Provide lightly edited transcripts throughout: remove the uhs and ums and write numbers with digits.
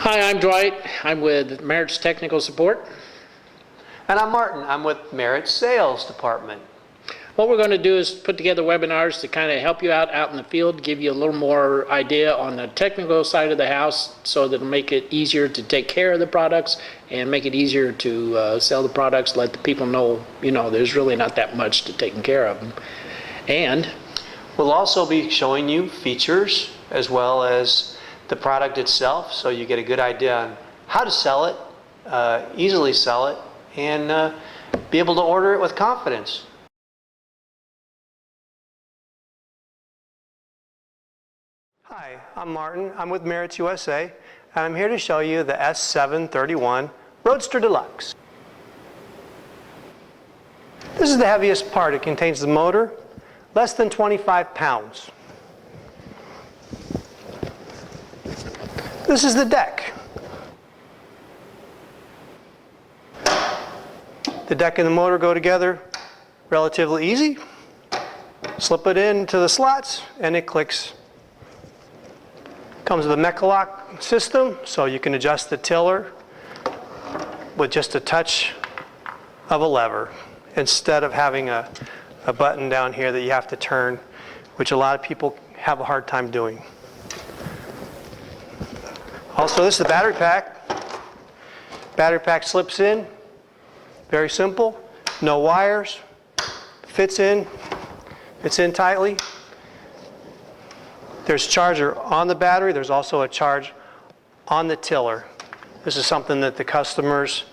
Hi, I'm Dwight. I'm with Merit's Technical Support. And I'm Martin. I'm with Merit's Sales Department. What we're going to do is put together webinars to kind of help you out in the field, give you a little more idea on the technical side of the house so that it'll make it easier to take care of the products and make it easier to sell the products, let the people know, there's really not that much to taking care of them. And we'll also be showing you features as well as the product itself, so you get a good idea on how to sell it, easily sell it, and be able to order it with confidence. Hi, I'm Martin. I'm with Merit's USA, and I'm here to show you the S731 Roadster Deluxe. This is the heaviest part. It contains the motor, less than 25 pounds. This is the deck. The deck and the motor go together relatively easy. Slip it into the slots and it clicks. Comes with a mecha lock system, so you can adjust the tiller with just a touch of a lever instead of having a button down here that you have to turn, which a lot of people have a hard time doing. Also, this is the battery pack. Battery pack slips in. Very simple. No wires. Fits in. Fits in tightly. There's charger on the battery. There's also a charge on the tiller. This is something that the customers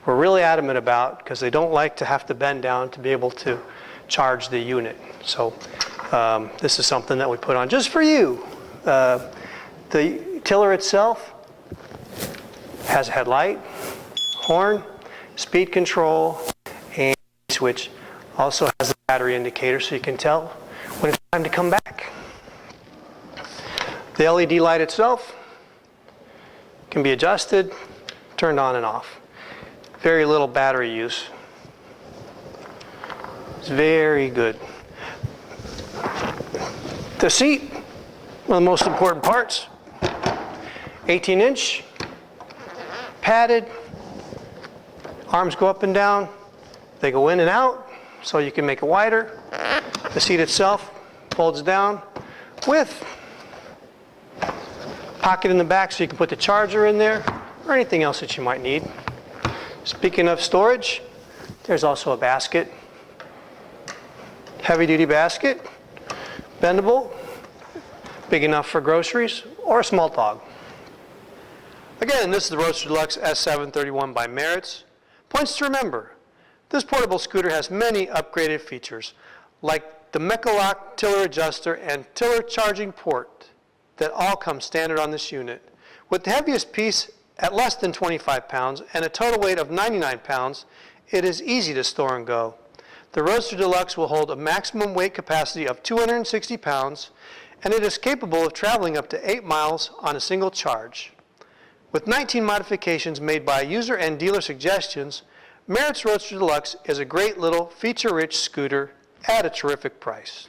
were really adamant about because they don't like to have to bend down to be able to charge the unit. So this is something that we put on just for you. The tiller itself has a headlight, horn, speed control, and switch. Also has a battery indicator so you can tell when it's time to come back. The LED light itself can be adjusted, turned on and off. Very little battery use. It's very good. The seat, one of the most important parts. 18-inch, padded, arms go up and down, they go in and out, so you can make it wider. The seat itself folds down with pocket in the back so you can put the charger in there or anything else that you might need. Speaking of storage, there's also a basket, heavy-duty basket, bendable, big enough for groceries or a small dog. Again, this is the Roadster Deluxe S731 by Merit's. Points to remember, this portable scooter has many upgraded features like the mecha lock tiller adjuster and tiller charging port that all come standard on this unit. With the heaviest piece at less than 25 pounds and a total weight of 99 pounds, it is easy to store and go. The Roadster Deluxe will hold a maximum weight capacity of 260 pounds, and it is capable of traveling up to 8 miles on a single charge. With 19 modifications made by user and dealer suggestions, Merit's Roadster Deluxe is a great little feature-rich scooter at a terrific price.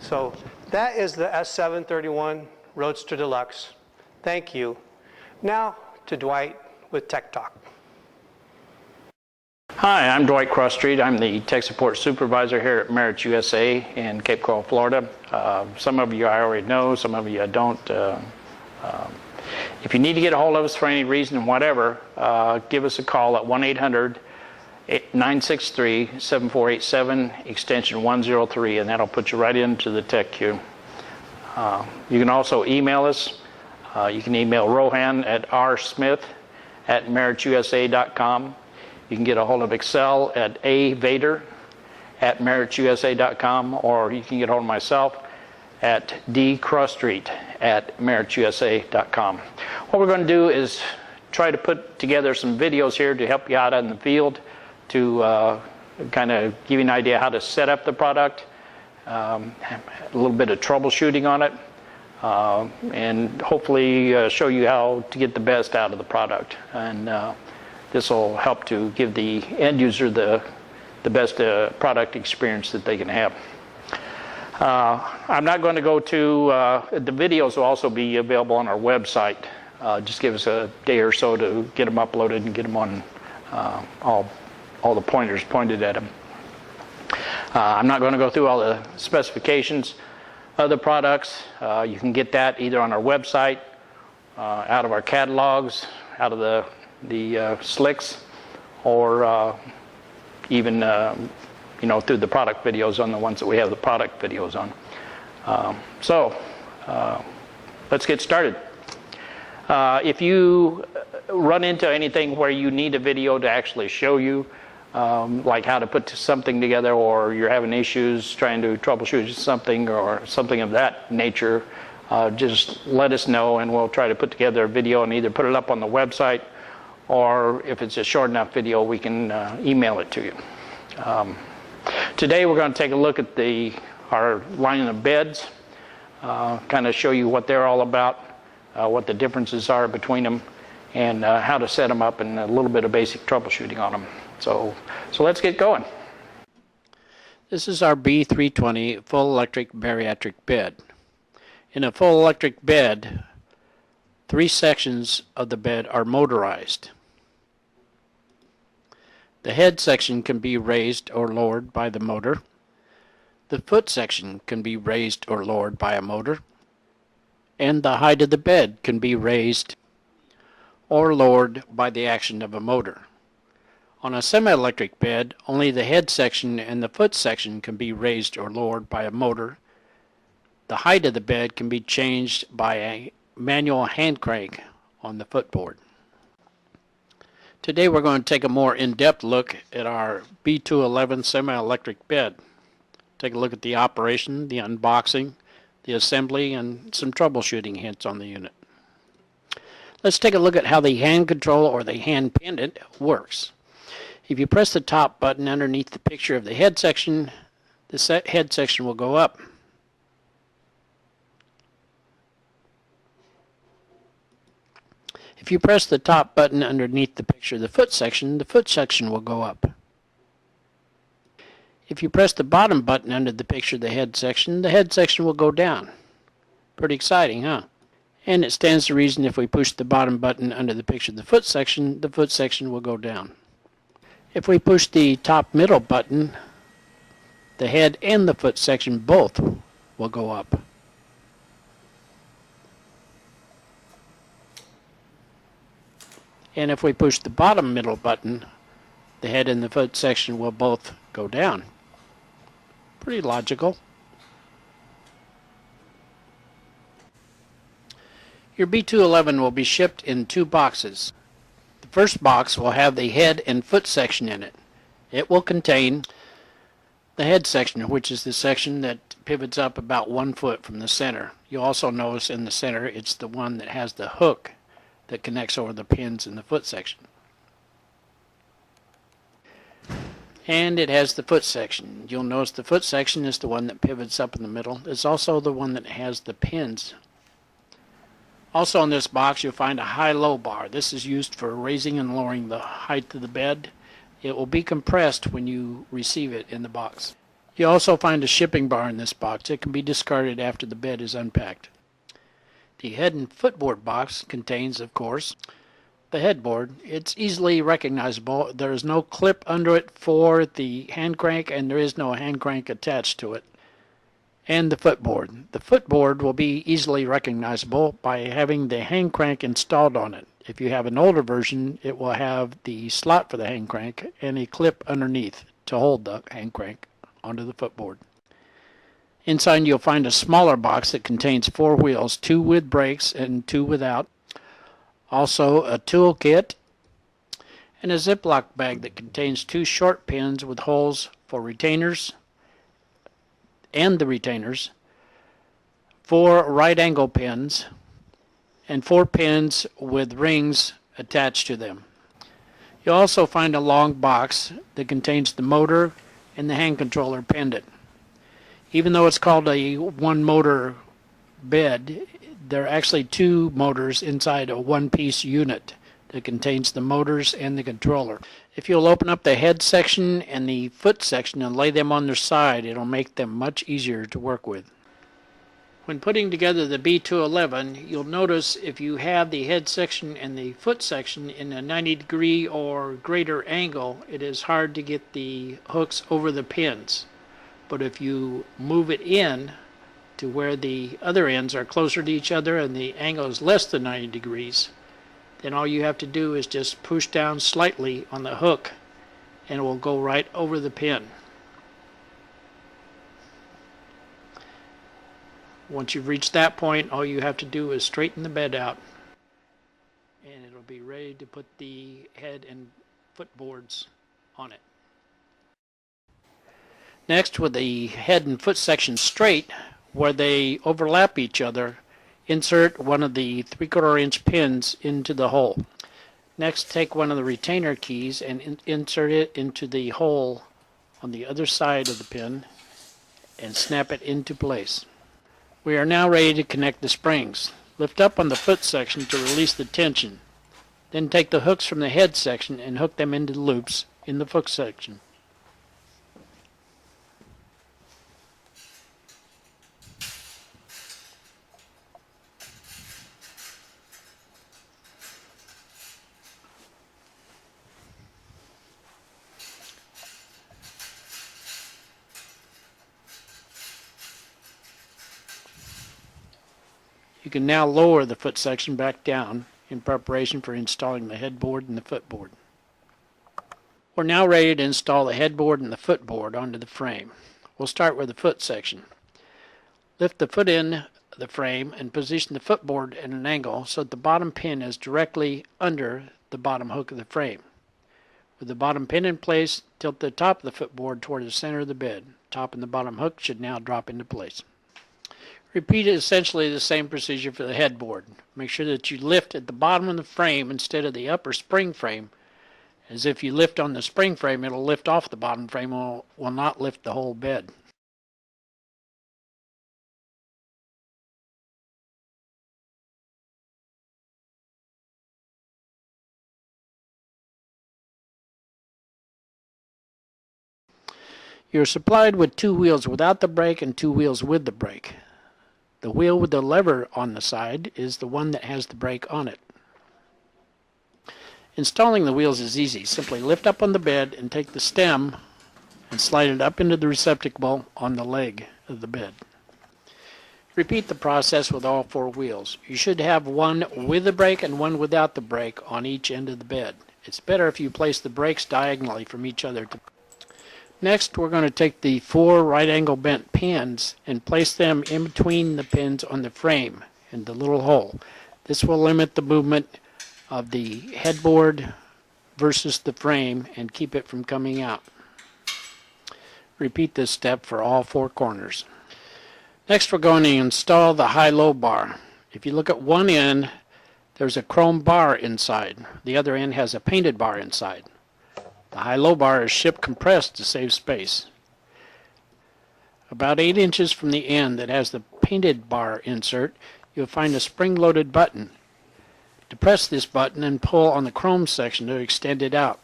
So that is the S731 Roadster Deluxe. Thank you. Now to Dwight with Tech Talk. hi, I'm Dwight Crostreet. I'm the Tech Support Supervisor here at Merit's USA in Cape Coral, Florida. Some of you I already know, some of you I don't. If you need to get a hold of us for any reason, whatever, give us a call at 1-800-963-7487, extension 103, and that'll put you right into the tech queue. You can also email us. You can email Rohan at rsmith@meritsusa.com. You can get a hold of Excel at avader@meritsusa.com, or you can get a hold of myself at Crostreet@meritsusa.com. What we're going to do is try to put together some videos here to help you out in the field, to kind of give you an idea how to set up the product, a little bit of troubleshooting on it, and hopefully show you how to get the best out of the product. And this will help to give the end user the best product experience that they can have. I'm not going to go to, the videos will also be available on our website. Just give us a day or so to get them uploaded and get them on all the pointers pointed at them. I'm not going to go through all the specifications of the products. You can get that either on our website, out of our catalogs, out of the slicks, or even through the product videos on the ones that we have the product videos on. Let's get started. If you run into anything where you need a video to actually show you like how to put something together, or you're having issues trying to troubleshoot something or something of that nature, just let us know and we'll try to put together a video and either put it up on the website, or if it's a short enough video, we can email it to you. Today we're going to take a look at our line of beds, kind of show you what they're all about, what the differences are between them, and how to set them up, and a little bit of basic troubleshooting on them. So let's get going. This is our B320 full electric bariatric bed. In a full electric bed, 3 sections of the bed are motorized. The head section can be raised or lowered by the motor. The foot section can be raised or lowered by a motor. And the height of the bed can be raised or lowered by the action of a motor. On a semi-electric bed, only the head section and the foot section can be raised or lowered by a motor. The height of the bed can be changed by a manual hand crank on the footboard. Today we're going to take a more in-depth look at our B211 semi-electric bed. Take a look at the operation, the unboxing, the assembly, and some troubleshooting hints on the unit. Let's take a look at how the hand control or the hand pendant works. If you press the top button underneath the picture of the head section, the head section will go up. If you press the top button underneath the picture of the foot section will go up. If you press the bottom button under the picture of the head section will go down. Pretty exciting, huh? And it stands to reason if we push the bottom button under the picture of the foot section will go down. If we push the top middle button, the head and the foot section both will go up. And if we push the bottom middle button, the head and the foot section will both go down. Pretty logical. Your B211 will be shipped in 2 boxes. The first box will have the head and foot section in it. It will contain the head section, which is the section that pivots up about 1 foot from the center. You'll also notice in the center it's the one that has the hook that connects over the pins in the foot section. And it has the foot section. You'll notice the foot section is the one that pivots up in the middle. It's also the one that has the pins. Also in this box you'll find a high-low bar. This is used for raising and lowering the height of the bed. It will be compressed when you receive it in the box. You'll also find a shipping bar in this box. It can be discarded after the bed is unpacked. The head and footboard box contains, of course, the headboard. It's easily recognizable. There is no clip under it for the hand crank, and there is no hand crank attached to it. And the footboard. The footboard will be easily recognizable by having the hand crank installed on it. If you have an older version, it will have the slot for the hand crank and a clip underneath to hold the hand crank onto the footboard. Inside you'll find a smaller box that contains 4 wheels, 2 with brakes and 2 without. Also a tool kit and a Ziploc bag that contains 2 short pins with holes for retainers and the retainers, 4 right angle pins, and 4 pins with rings attached to them. You'll also find a long box that contains the motor and the hand controller pendant. Even though it's called a 1-motor bed, there are actually 2 motors inside a 1-piece unit that contains the motors and the controller. If you'll open up the head section and the foot section and lay them on their side, it'll make them much easier to work with. When putting together the B211, you'll notice if you have the head section and the foot section in a 90-degree or greater angle, it is hard to get the hooks over the pins. But if you move it in to where the other ends are closer to each other and the angle is less than 90 degrees, then all you have to do is just push down slightly on the hook and it will go right over the pin. Once you've reached that point, all you have to do is straighten the bed out and it'll be ready to put the head and foot boards on it. Next, with the head and foot section straight, where they overlap each other, insert one of the 3/4 inch pins into the hole. Next, take one of the retainer keys and insert it into the hole on the other side of the pin and snap it into place. We are now ready to connect the springs. Lift up on the foot section to release the tension. Then take the hooks from the head section and hook them into the loops in the foot section. You can now lower the foot section back down in preparation for installing the headboard and the footboard. We're now ready to install the headboard and the footboard onto the frame. We'll start with the foot section. Lift the foot in the frame and position the footboard at an angle so that the bottom pin is directly under the bottom hook of the frame. With the bottom pin in place, tilt the top of the footboard toward the center of the bed. Top and the bottom hook should now drop into place. Repeat essentially the same procedure for the headboard. Make sure that you lift at the bottom of the frame instead of the upper spring frame, as if you lift on the spring frame, it'll lift off the bottom frame, will not lift the whole bed. You're supplied with 2 wheels without the brake and 2 wheels with the brake. The wheel with the lever on the side is the one that has the brake on it. Installing the wheels is easy. Simply lift up on the bed and take the stem and slide it up into the receptacle on the leg of the bed. Repeat the process with all 4 wheels. You should have one with the brake and one without the brake on each end of the bed. It's better if you place the brakes diagonally from each other. Next, we're going to take the 4 right-angle bent pins and place them in between the pins on the frame in the little hole. This will limit the movement of the headboard versus the frame and keep it from coming out. Repeat this step for all 4 corners. Next, we're going to install the high-low bar. If you look at one end, there's a chrome bar inside. The other end has a painted bar inside. The high-low bar is shipped compressed to save space. About 8 inches from the end that has the painted bar insert, you'll find a spring-loaded button. Depress this button and pull on the chrome section to extend it out.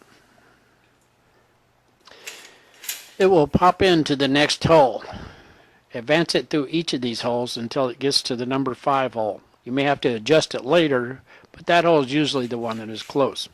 It will pop into the next hole. Advance it through each of these holes until it gets to the number 5 hole. You may have to adjust it later, but that hole is usually the one that is close.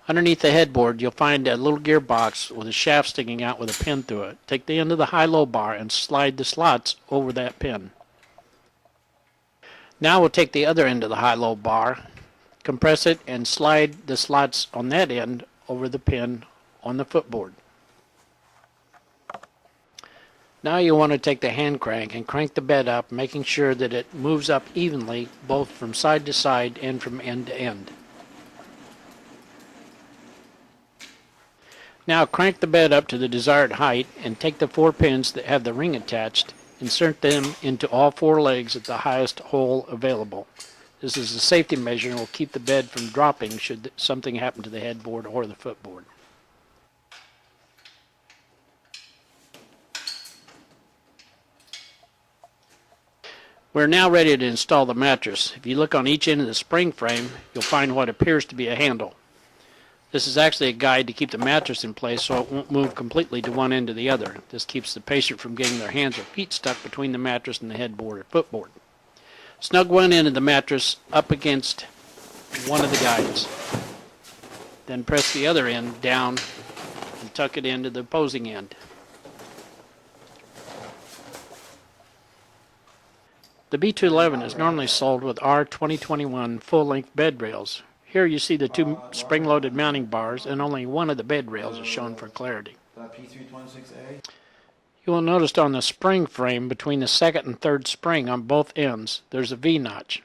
Underneath the headboard, you'll find a little gearbox with a shaft sticking out with a pin through it. Take the end of the high-low bar and slide the slots over that pin. Now we'll take the other end of the high-low bar, compress it, and slide the slots on that end over the pin on the footboard. Now you want to take the hand crank and crank the bed up, making sure that it moves up evenly, both from side to side and from end to end. Now crank the bed up to the desired height and take the 4 pins that have the ring attached Insert them into all 4 legs at the highest hole available. This is a safety measure and will keep the bed from dropping should something happen to the headboard or the footboard. We're now ready to install the mattress. If you look on each end of the spring frame, you'll find what appears to be a handle. This is actually a guide to keep the mattress in place so it won't move completely to one end or the other. This keeps the patient from getting their hands or feet stuck between the mattress and the headboard or footboard. Snug one end of the mattress up against one of the guides. Then press the other end down and tuck it into the opposing end. The B211 is normally sold with our 2021 full-length bed rails. Here you see the 2 spring-loaded mounting bars, and only one of the bed rails is shown for clarity. P326A. You will notice on the spring frame between the 2nd and 3rd spring on both ends, there's a V-notch.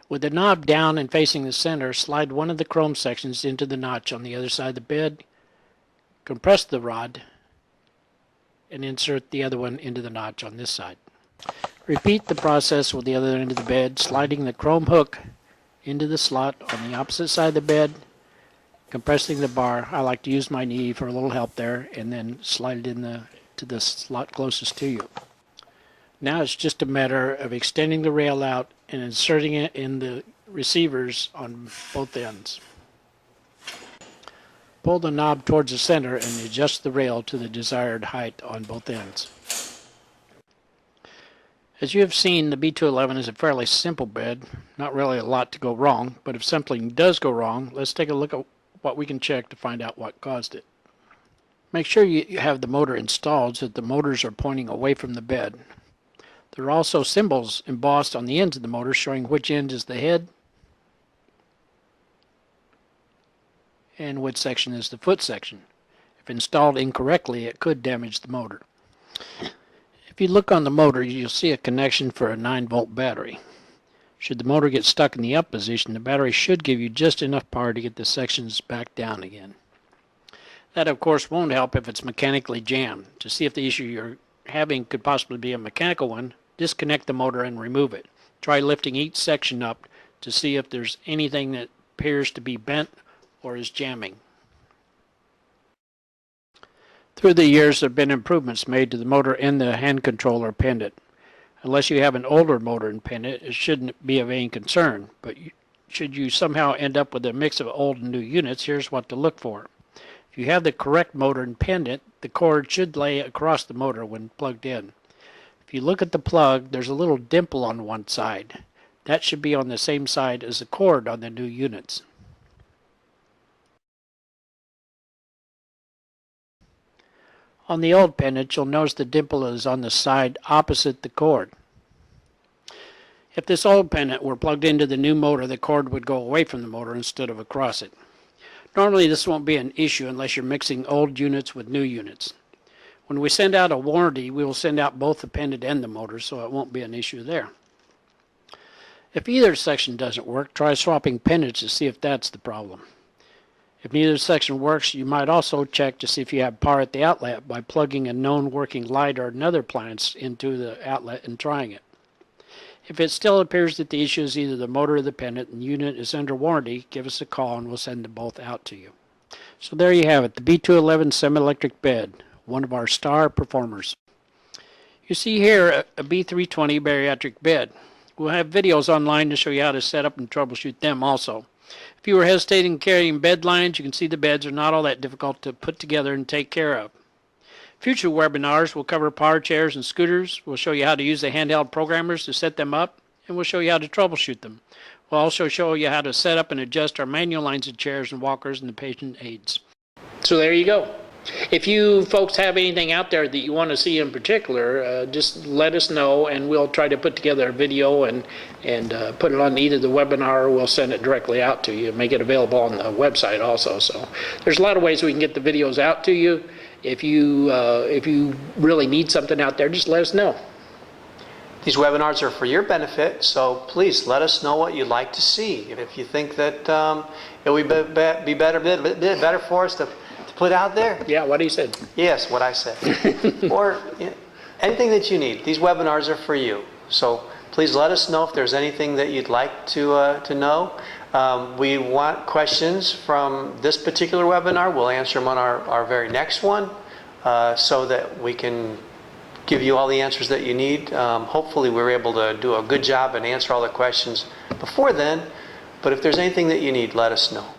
With the knob down and facing the center, slide one of the chrome sections into the notch on the other side of the bed, compress the rod, and insert the other one into the notch on this side. Repeat the process with the other end of the bed, sliding the chrome hook into the slot on the opposite side of the bed, compressing the bar. I like to use my knee for a little help there, and then slide it to the slot closest to you. Now it's just a matter of extending the rail out and inserting it in the receivers on both ends. Pull the knob towards the center and adjust the rail to the desired height on both ends. As you have seen, the B211 is a fairly simple bed, not really a lot to go wrong, but if something does go wrong, let's take a look at what we can check to find out what caused it. Make sure you have the motor installed so that the motors are pointing away from the bed. There are also symbols embossed on the ends of the motor showing which end is the head and which section is the foot section. If installed incorrectly, it could damage the motor. If you look on the motor, you'll see a connection for a 9-volt battery. Should the motor get stuck in the up position, the battery should give you just enough power to get the sections back down again. That, of course, won't help if it's mechanically jammed. To see if the issue you're having could possibly be a mechanical one, disconnect the motor and remove it. Try lifting each section up to see if there's anything that appears to be bent or is jamming. Through the years, there have been improvements made to the motor and the hand controller pendant. Unless you have an older motor and pendant, it shouldn't be of any concern, but should you somehow end up with a mix of old and new units, here's what to look for. If you have the correct motor and pendant, the cord should lay across the motor when plugged in. If you look at the plug, there's a little dimple on one side. That should be on the same side as the cord on the new units. On the old pendant, you'll notice the dimple is on the side opposite the cord. If this old pendant were plugged into the new motor, the cord would go away from the motor instead of across it. Normally, this won't be an issue unless you're mixing old units with new units. When we send out a warranty, we will send out both the pendant and the motor, so it won't be an issue there. If either section doesn't work, try swapping pendants to see if that's the problem. If neither section works, you might also check to see if you have power at the outlet by plugging a known working light or another appliance into the outlet and trying it. If it still appears that the issue is either the motor or the pendant and the unit is under warranty, give us a call and we'll send them both out to you. So there you have it, the B211 semi-electric bed, one of our star performers. You see here a B320 bariatric bed. We'll have videos online to show you how to set up and troubleshoot them also. If you were hesitating carrying bed lines, you can see the beds are not all that difficult to put together and take care of. Future webinars will cover power chairs and scooters. We'll show you how to use the handheld programmers to set them up, and we'll show you how to troubleshoot them. We'll also show you how to set up and adjust our manual lines of chairs and walkers and the patient aids. So there you go. If you folks have anything out there that you want to see in particular, just let us know and we'll try to put together a video and put it on either the webinar or we'll send it directly out to you and make it available on the website also. So there's a lot of ways we can get the videos out to you. If you really need something out there, just let us know. These webinars are for your benefit, so please let us know what you'd like to see. If you think that it would be better for us to put out there? Yeah, what he said. Yes, what I said. Or anything that you need. These webinars are for you. So please let us know if there's anything that you'd like to know. We want questions from this particular webinar. We'll answer them on our very next one so that we can give you all the answers that you need. Hopefully we're able to do a good job and answer all the questions before then. But if there's anything that you need, let us know.